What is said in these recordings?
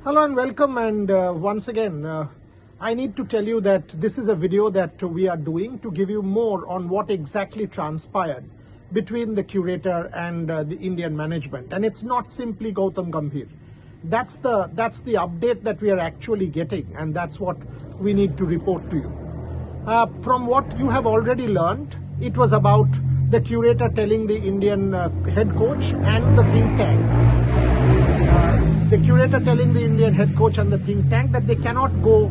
Hello and welcome, and once again I need to tell you that this is a video that we are doing to give you more on what exactly transpired between the curator and the Indian management. And it's not simply Gautam Gambhir. That's the update that we are actually getting, and that's what we need to report to you. From what you have already learned, it was about the curator telling the Indian head coach and the think tank the curator telling the Indian head coach and the think tank that they cannot go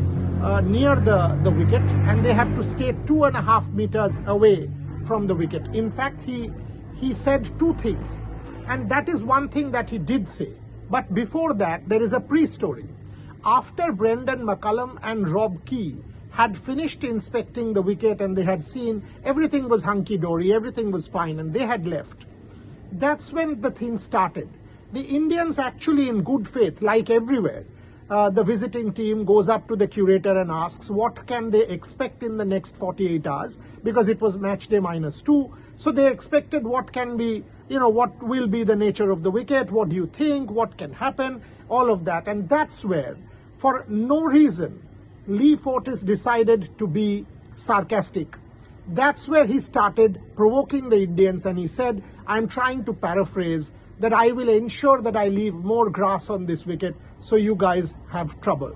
near the wicket, and they have to stay 2.5 meters away from the wicket. In fact, he said two things, and that is one thing that he did say. But before that, there is a pre-story. After Brendan McCullum and Rob Key had finished inspecting the wicket and they had seen everything was hunky-dory, everything was fine, and they had left, that's when the thing started. The Indians actually, in good faith, like everywhere, the visiting team goes up to the curator and asks what can they expect in the next 48 hours, because it was match day -2. So they expected what can be, what will be the nature of the wicket, what do you think, what can happen, all of that. And that's where, for no reason, Fortis decided to be sarcastic. That's where he started provoking the Indians, and he said, I'm trying to paraphrase, that I will ensure that I leave more grass on this wicket so you guys have trouble.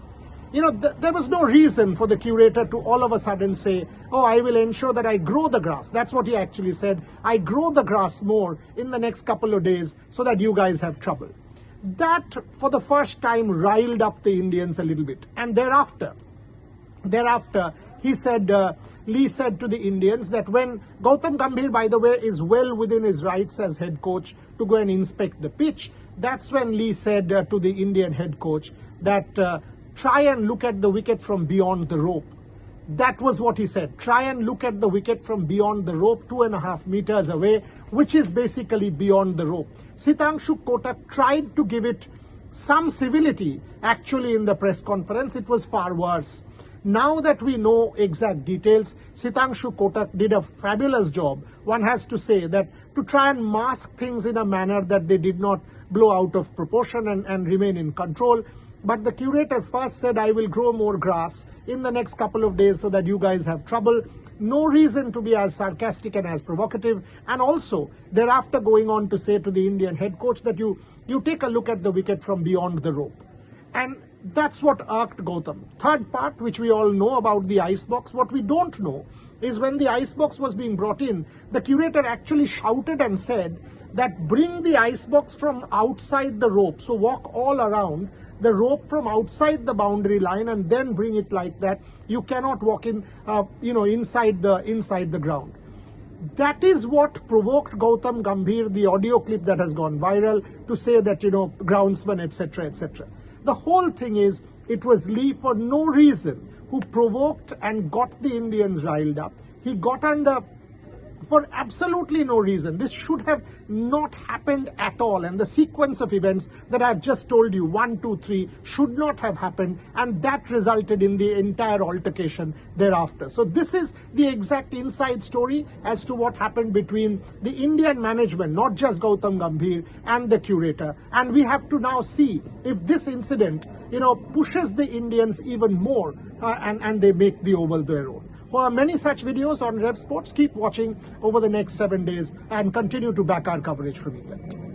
There was no reason for the curator to all of a sudden say, oh, I will ensure that I grow the grass. That's what he actually said. I grow the grass more in the next couple of days so that you guys have trouble. That, for the first time, riled up the Indians a little bit. And thereafter, he said, Lee said to the Indians that when Gautam Gambhir, by the way, is well within his rights as head coach to go and inspect the pitch, that's when Lee said to the Indian head coach that try and look at the wicket from beyond the rope. That was what he said. Try and look at the wicket from beyond the rope, 2.5 meters away, which is basically beyond the rope. Sitanshu Kotak tried to give it some civility. Actually, in the press conference, it was far worse. Now that we know exact details, Sitanshu Kotak did a fabulous job. One has to say that, to try and mask things in a manner that they did not blow out of proportion and remain in control. But the curator first said, I will grow more grass in the next couple of days so that you guys have trouble. No reason to be as sarcastic and as provocative. And also, thereafter going on to say to the Indian head coach that you take a look at the wicket from beyond the rope. And that's what irked Gautam. Third part, which we all know about the icebox, what we don't know is when the icebox was being brought in, the curator actually shouted and said that bring the icebox from outside the rope. So walk all around the rope from outside the boundary line and then bring it like that. You cannot walk in, inside the ground. That is what provoked Gautam Gambhir, the audio clip that has gone viral, to say that, groundsman, etc., etc. The whole thing is, it was Lee, for no reason, who provoked and got the Indians riled up. He got under for absolutely no reason. This should have not happened at all. And the sequence of events that I've just told you, 1, 2, 3, should not have happened. And that resulted in the entire altercation thereafter. So this is the exact inside story as to what happened between the Indian management, not just Gautam Gambhir, and the curator. And we have to now see if this incident, pushes the Indians even more and they make the Oval their own. For many such videos on Revsportz, keep watching over the next 7 days and continue to back our coverage from England.